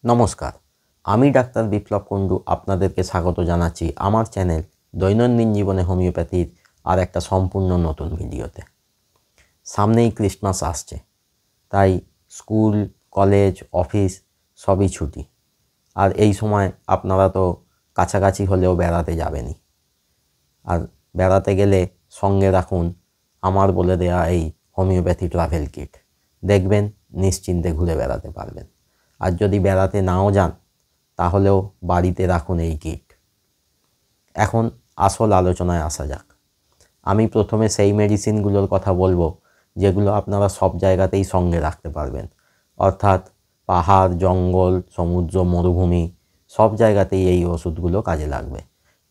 নমস্কার, আমি ডাক্তার বিপ্লব কুণ্ডু আপনাদেরকে স্বাগত জানাচ্ছি আমার চ্যানেল দৈনন্দিন জীবনে হোমিওপ্যাথির আর একটা সম্পূর্ণ নতুন ভিডিওতে। সামনেই ক্রিসমাস আসছে, তাই স্কুল, কলেজ, অফিস সবই ছুটি। আর এই সময় আপনারা তো কাছাকাছি হলেও বেড়াতে যাবেনই। আর বেড়াতে গেলে সঙ্গে রাখুন আমার বলে দেয়া এই হোমিওপ্যাথি ট্রাভেল কিট। দেখবেন নিশ্চিন্তে ঘুরে বেড়াতে পারবেন। আর যদি বেড়াতে নাও যান তাহলেও বাড়িতে রাখুন এই কিট। এখন আসল আলোচনায় আসা যাক। আমি প্রথমে সেই মেডিসিনগুলোর কথা বলবো যেগুলো আপনারা সব জায়গাতেই সঙ্গে রাখতে পারবেন, অর্থাৎ পাহাড়, জঙ্গল, সমুদ্র, মরুভূমি সব জায়গাতেই এই ওষুধগুলো কাজে লাগবে।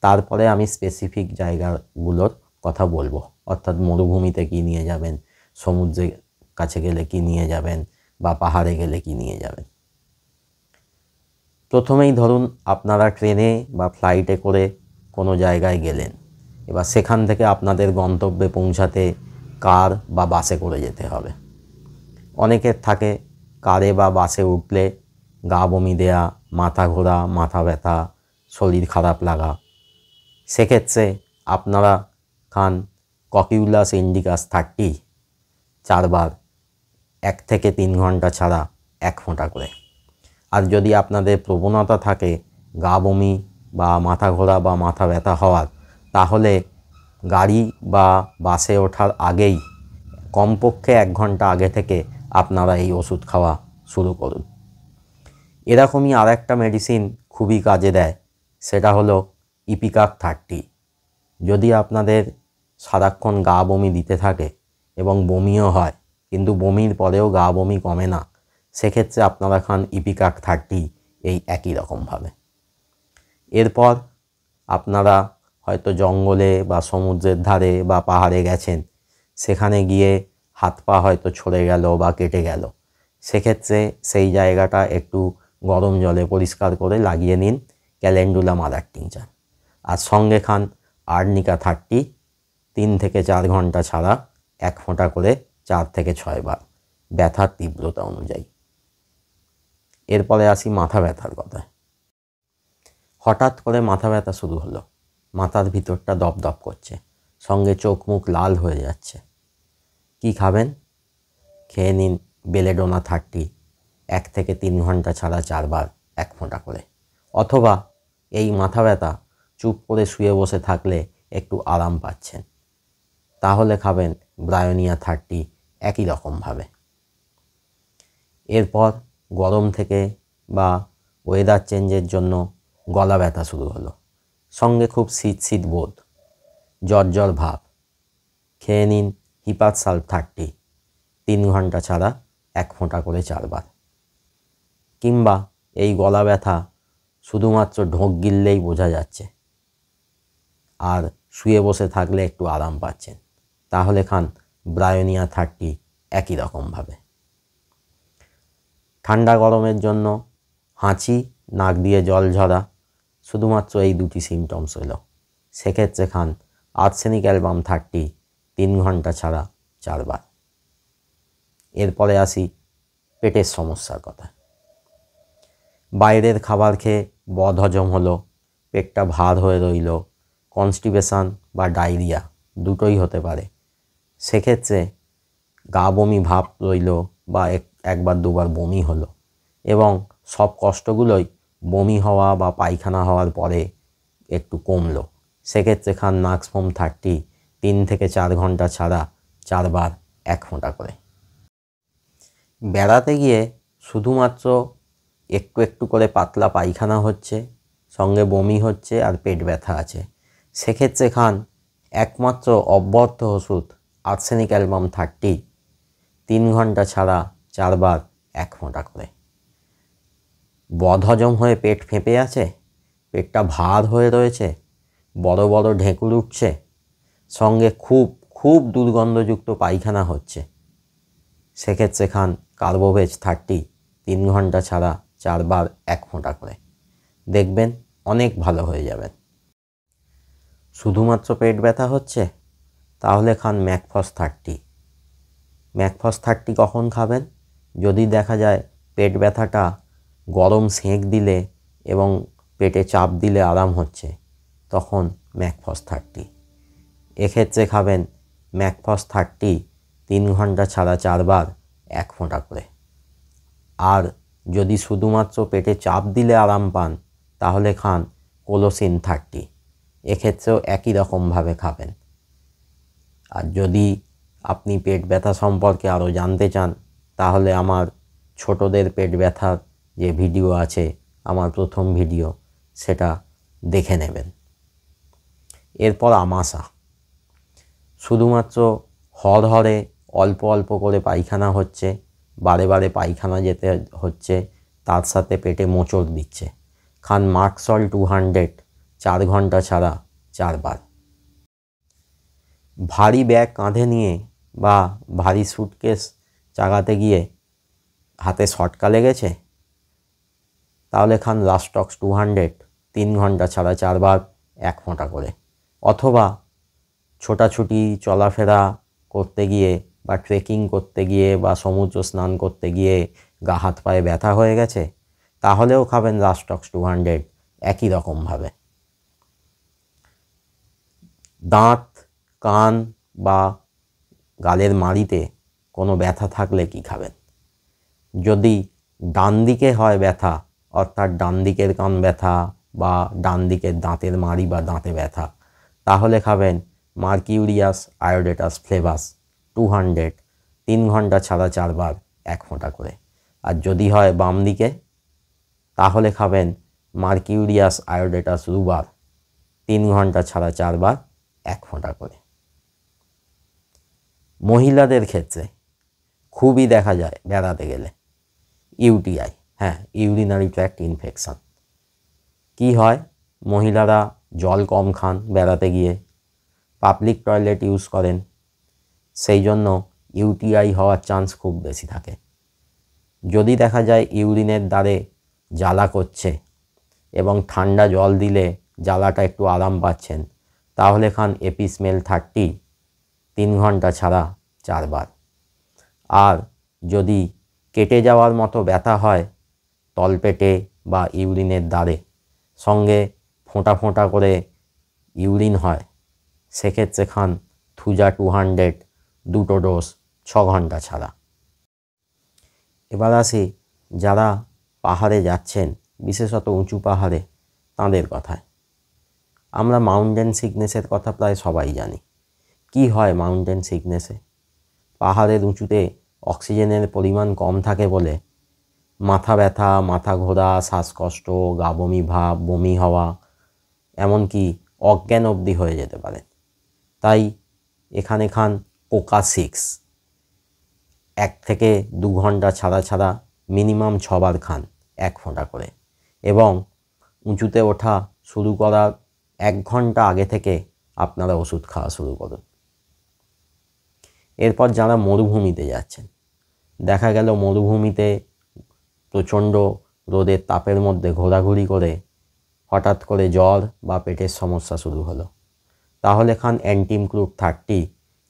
তারপরে আমি স্পেসিফিক জায়গাগুলোর কথা বলবো, অর্থাৎ মরুভূমিতে কী নিয়ে যাবেন, সমুদ্রের কাছে গেলে কী নিয়ে যাবেন, বা পাহাড়ে গেলে কী নিয়ে যাবেন। প্রথমেই ধরুন আপনারা ট্রেনে বা ফ্লাইটে করে কোনো জায়গায় গেলেন, এবার সেখান থেকে আপনাদের গন্তব্যে পৌঁছাতে কার বা বাসে করে যেতে হবে। অনেকের থাকে কারে বা বাসে উঠলে গা বমি দেয়া, মাথা ঘোরা, মাথা ব্যথা, শরীর খারাপ লাগা। সেক্ষেত্রে আপনারা খান ককিউলাস ইন্ডিকাস 30 4 1 থেকে 3 ঘন্টা ছাড়া 1 ফোঁটা করে। আর যদি আপনাদের প্রবণতা থাকে গা বমি বা মাথা ঘোরা বা মাথা ব্যথা হওয়ার, তাহলে গাড়ি বা বাসে ওঠার আগেই কমপক্ষে 1 ঘন্টা আগে থেকে আপনারা এই ওষুধ খাওয়া শুরু করুন। এরকমই আর একটা মেডিসিন খুবই কাজে দেয়, সেটা হলো ইপিকাক 30। যদি আপনাদের সারাক্ষণ গা বমি দিতে থাকে এবং বমিও হয়, কিন্তু বমির পরেও গা বমি কমে না, সেক্ষেত্রে আপনারা খান ইপিকাক 30 এই একই রকমভাবে। এরপর আপনারা হয়তো জঙ্গলে বা সমুদ্রের ধারে বা পাহাড়ে গেছেন, সেখানে গিয়ে হাত পা হয়তো ছড়ে গেল বা কেটে গেল, সেক্ষেত্রে সেই জায়গাটা একটু গরম জলে পরিষ্কার করে লাগিয়ে নিন ক্যালেন্ডুলা মাদার টিংচার। আর সঙ্গে খান আর্নিকা 30 3 থেকে 4 ঘন্টা ছাড়া 1 ফোঁটা করে 4 থেকে 6 বার, ব্যথার তীব্রতা অনুযায়ী। এরপরে আসি মাথা ব্যথার কথায়। হঠাৎ করে মাথা ব্যথা শুরু হলো, মাথার ভিতরটা দপদপ করছে, সঙ্গে চোখ মুখ লাল হয়ে যাচ্ছে। কি খাবেন? খেয়ে নিন বেলেডোনা 30 1 থেকে 3 ঘন্টা ছাড়া 4 বার, 1 ফোঁটা করে। অথবা এই মাথা ব্যথা চুপ করে শুয়ে বসে থাকলে একটু আরাম পাচ্ছেন, তাহলে খাবেন ব্রায়োনিয়া 30 একই রকমভাবে। এরপর গরম থেকে বা ওয়েদার চেঞ্জের জন্য গলা ব্যথা শুরু হলো, সঙ্গে খুব শীত শীত বোধ, জ্বর জ্বর ভাব। খেয়ে নিন হিপার সালফ 30 3 ঘন্টা ছাড়া 1 ফোঁটা করে 4 বার। কিংবা এই গলা ব্যথা শুধুমাত্র ঢোক গিললেই বোঝা যাচ্ছে আর শুয়ে বসে থাকলে একটু আরাম পাচ্ছেন, তাহলে খান ব্রায়োনিয়া 30 একই রকমভাবে। ঠান্ডা গরমের জন্য হাঁচি, নাক দিয়ে জল ঝরা, শুধুমাত্র এই দুটি সিমটমস হলো, সেক্ষেত্রে খান আর্সেনিক অ্যালবাম 30 3 ঘন্টা ছাড়া 4 বার। এরপরে আসি পেটের সমস্যার কথা। বাইরের খাবার খেয়ে বদহজম হলো, পেটটা ভার হয়ে রইল, কনস্টিপেশন বা ডায়রিয়া দুটোই হতে পারে। সেক্ষেত্রে গা বমি ভাব রইল বা একবার দুবার বমি হলো, এবং সব কষ্টগুলোই বমি হওয়া বা পায়খানা হওয়ার পরে একটু কমলো, সেক্ষেত্রে খান নাক্সফোম 30 3 থেকে 4 ঘন্টা ছাড়া 4 বার, 1 ফোঁটা করে। বেড়াতে গিয়ে শুধুমাত্র একটু একটু করে পাতলা পায়খানা হচ্ছে, সঙ্গে বমি হচ্ছে আর পেট ব্যথা আছে, সেক্ষেত্রে খান একমাত্র অব্যর্থ ওষুধ আর্সেনিক অ্যালবাম 30 3 ঘন্টা ছাড়া 4 বার, 1 ফোঁটা করে। বদহজম হয়ে পেট ফেঁপে আছে, পেটটা ভার হয়ে রয়েছে, বড় বড় ঢেঁকুর উঠছে, সঙ্গে খুব খুব দুর্গন্ধযুক্ত পায়খানা হচ্ছে, সেক্ষেত্রে খান কার্বোভেজ 30 3 ঘন্টা ছাড়া 4 বার, 1 ফোঁটা করে। দেখবেন অনেক ভালো হয়ে যাবেন। শুধুমাত্র পেট ব্যথা হচ্ছে, তাহলে খান ম্যাকফস 30। ম্যাকফস 30 কখন খাবেন? যদি দেখা যায় পেট ব্যথাটা গরম সেঁক দিলে এবং পেটে চাপ দিলে আরাম হচ্ছে, তখন ম্যাকফস 30। এক্ষেত্রে খাবেন ম্যাকফস 30 3 ঘন্টা ছাড়া 4 বার 1 ফোঁটা করে। আর যদি শুধুমাত্র পেটে চাপ দিলে আরাম পান তাহলে খান কোলোসিন 30। এক্ষেত্রেও একই রকমভাবে খাবেন। আর যদি আপনি পেট ব্যথা সম্পর্কে আরও জানতে চান তাহলে আমার ছোটদের পেট ব্যথার যে ভিডিও আছে, আমার প্রথম ভিডিও, সেটা দেখে নেবেন। এরপর আমাশা। শুধুমাত্র হরহরে অল্প অল্প করে পায়খানা হচ্ছে, বারে বারে পায়খানা যেতে হচ্ছে, তার সাথে পেটে মোচড় দিচ্ছে, খান মার্কসল 200 4 ঘন্টা ছাড়া 4 বার। ভারী ব্যাগ কাঁধে নিয়ে বা ভারী স্যুটকেস চাগাতে গিয়ে হাতে শটকা লেগেছে, তাহলে খান রাস্টক্স 200 3 ঘন্টা ছাড়া 4 বার 1 ফোঁটা করে। অথবা ছোটাছুটি চলাফেরা করতে গিয়ে বা ট্রেকিং করতে গিয়ে বা সমুদ্র স্নান করতে গিয়ে গা হাত পায়ে ব্যথা হয়ে গেছে, তাহলেও খাবেন রাস্টক্স 200 একই রকমভাবে। দাঁত, কান বা গালের মাড়িতে কোনো ব্যথা থাকলে কি খাবেন? যদি ডান দিকে হয় ব্যথা, অর্থাৎ ডান দিকের কান ব্যথা বা ডান দিকের দাঁতের মাড়ি বা দাঁতে ব্যথা, তাহলে খাবেন মার্কিউরিয়াস আয়োডেটাস ফ্লেভাস 200 3 ঘন্টা ছাড়া 4 বার 1 ফোঁটা করে। আর যদি হয় বাম দিকে, তাহলে খাবেন মার্কিউরিয়াস আয়োডেটাস রুবার 3 ঘন্টা ছাড়া 4 বার 1 ফোঁটা করে। মহিলাদের ক্ষেত্রে খুবই দেখা যায় বেড়াতে গেলে ইউটিআই, ইউরিনারি ট্র্যাক্ট ইনফেকশান। কি হয়, মহিলারা জল কম খান বেড়াতে গিয়ে, পাবলিক টয়লেট ইউজ করেন, সেই জন্য ইউটিআই হওয়ার চান্স খুব বেশি থাকে। যদি দেখা যায় ইউরিনের দ্বারে জ্বালা করছে এবং ঠান্ডা জল দিলে জ্বালাটা একটু আরাম পাচ্ছেন, তাহলে খান এপিসমেল 30 3 ঘন্টা ছাড়া 4 বার। আর যদি কেটে যাওয়ার মতো ব্যথা হয় তলপেটে বা ইউরিনের দ্বারে, সঙ্গে ফোঁটা ফোঁটা করে ইউরিন হয়, সেক্ষেত্রে খান থুজা 200 2টো ডোজ 6 ঘন্টা ছাড়া। এবার আসি যারা পাহাড়ে যাচ্ছেন, বিশেষত উঁচু পাহাড়ে, তাঁদের কথায়। আমরা মাউন্টেন সিকনেসের কথা প্রায় সবাই জানি। কি হয় মাউন্টেন সিকনেসে? পাহাড়ের উঁচুতে অক্সিজেনের পরিমাণ কম থাকে বলে মাথা ব্যথা, মাথা ঘোরা, শ্বাসকষ্ট, গা বমি ভাব, বমি হওয়া, এমনকি অজ্ঞান অবধি হয়ে যেতে পারে। তাই এখানে খান কোকা 6 1 থেকে 2 ঘন্টা ছাড়া ছাড়া মিনিমাম 6 বার খান 1 ফোঁটা করে। এবং উঁচুতে ওঠা শুরু করার 1 ঘন্টা আগে থেকে আপনারা ওষুধ খাওয়া শুরু করুন। এরপর যারা মরুভূমিতে যাচ্ছেন, দেখা গেল মরুভূমিতে প্রচণ্ড রোদের তাপের মধ্যে ঘোরাঘুরি করে হঠাৎ করে জ্বর বা পেটের সমস্যা শুরু হলো, তাহলে খান অ্যান্টিমক্রুট 30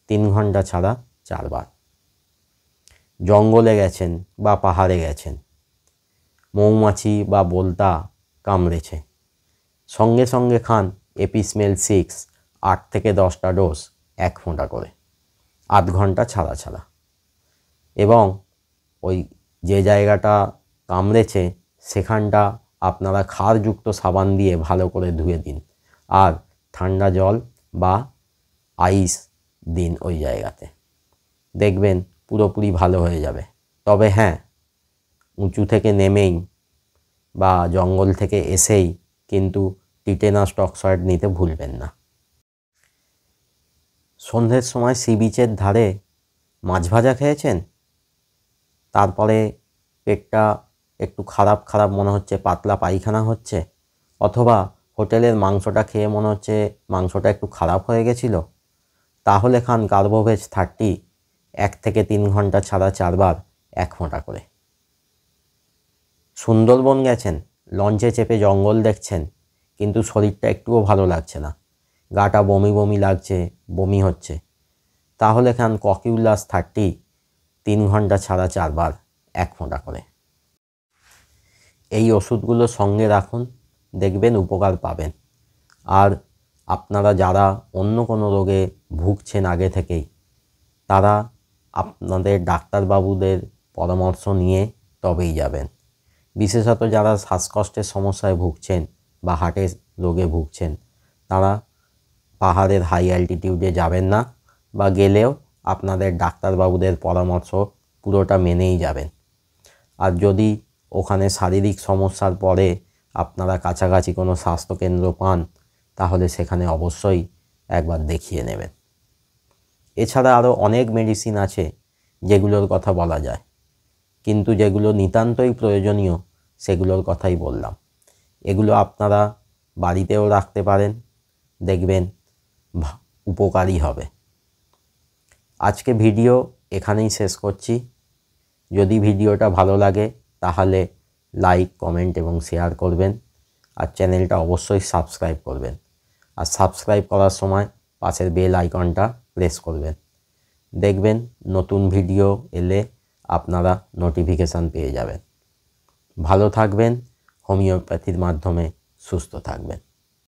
3 ঘন্টা ছাড়া 4 বার। জঙ্গলে গেছেন বা পাহাড়ে গেছেন, মৌমাছি বা বোলতা কামড়েছে, সঙ্গে সঙ্গে খান এপিসমেল 6 8 থেকে 10টা ডোজ 1 ফোঁটা করে 8 ঘন্টা ছাড়া ছাড়া। এবং ওই যে জায়গাটা কামড়েছে সেখানটা আপনারা ক্ষারযুক্ত সাবান দিয়ে ভালো করে ধুয়ে দিন, আর ঠান্ডা জল বা আইস দিন ওই জায়গাতে, দেখবেন পুরোপুরি ভালো হয়ে যাবে। তবে হ্যাঁ, উঁচু থেকে নেমেই বা জঙ্গল থেকে এসেই কিন্তু টিটেনাস টক্সয়েড নিতে ভুলবেন না। সন্ধ্যের সময় সি বিচের ধারে মাছ ভাজা খেয়েছেন, তারপরে পেটটা একটু খারাপ খারাপ মনে হচ্ছে, পাতলা পায়খানা হচ্ছে, অথবা হোটেলের মাংসটা খেয়ে মনে হচ্ছে মাংসটা একটু খারাপ হয়ে গেছিলো, তাহলে খান কার্বোভেজ 30 1 থেকে 3 ঘন্টা ছাড়া 4 বার 1 ফোঁটা করে। সুন্দরবন গেছেন, লঞ্চে চেপে জঙ্গল দেখছেন, কিন্তু শরীরটা একটুও ভালো লাগছে না, গাটা বমি বমি লাগছে, বমি হচ্ছে, তাহলে খান ককিউলাস 30 3 ঘন্টা ছাড়া 4 বার 1 ফোঁটা করে। এই ওষুধগুলো সঙ্গে রাখুন, দেখবেন উপকার পাবেন। আর আপনারা যারা অন্য কোনো রোগে ভুগছেন আগে থেকেই, তারা আপনাদের ডাক্তারবাবুদের পরামর্শ নিয়ে তবেই যাবেন। বিশেষত যারা শ্বাসকষ্টের সমস্যায় ভুগছেন বা হার্টের রোগে ভুগছেন, তারা পাহাড়ের হাই অ্যালটিটিউডে যাবেন না, বা গেলেও আপনাদের ডাক্তারবাবুদের পরামর্শ পুরোটা মেনেই যাবেন। আর যদি ওখানে শারীরিক সমস্যার পরে আপনারা কাছাকাছি কোনো স্বাস্থ্যকেন্দ্র পান, তাহলে সেখানে অবশ্যই একবার দেখিয়ে নেবেন। এছাড়া আরও অনেক মেডিসিন আছে যেগুলোর কথা বলা যায়, কিন্তু যেগুলো নিতান্তই প্রয়োজনীয় সেগুলোর কথাই বললাম। এগুলো আপনারা বাড়িতেও রাখতে পারেন, দেখবেন উপকারী হবে। আজকে ভিডিও এখানেই শেষ করছি। যদি ভিডিওটা ভালো লাগে তাহলে লাইক, কমেন্ট এবং শেয়ার করবেন। আর চ্যানেলটা অবশ্যই সাবস্ক্রাইব করবেন। আর সাবস্ক্রাইব করার সময় পাশের বেল আইকনটা প্রেস করবেন। দেখবেন নতুন ভিডিও এলে আপনারা নোটিফিকেশান পেয়ে যাবেন। ভালো থাকবেন, হোমিওপ্যাথির মাধ্যমে সুস্থ থাকবেন।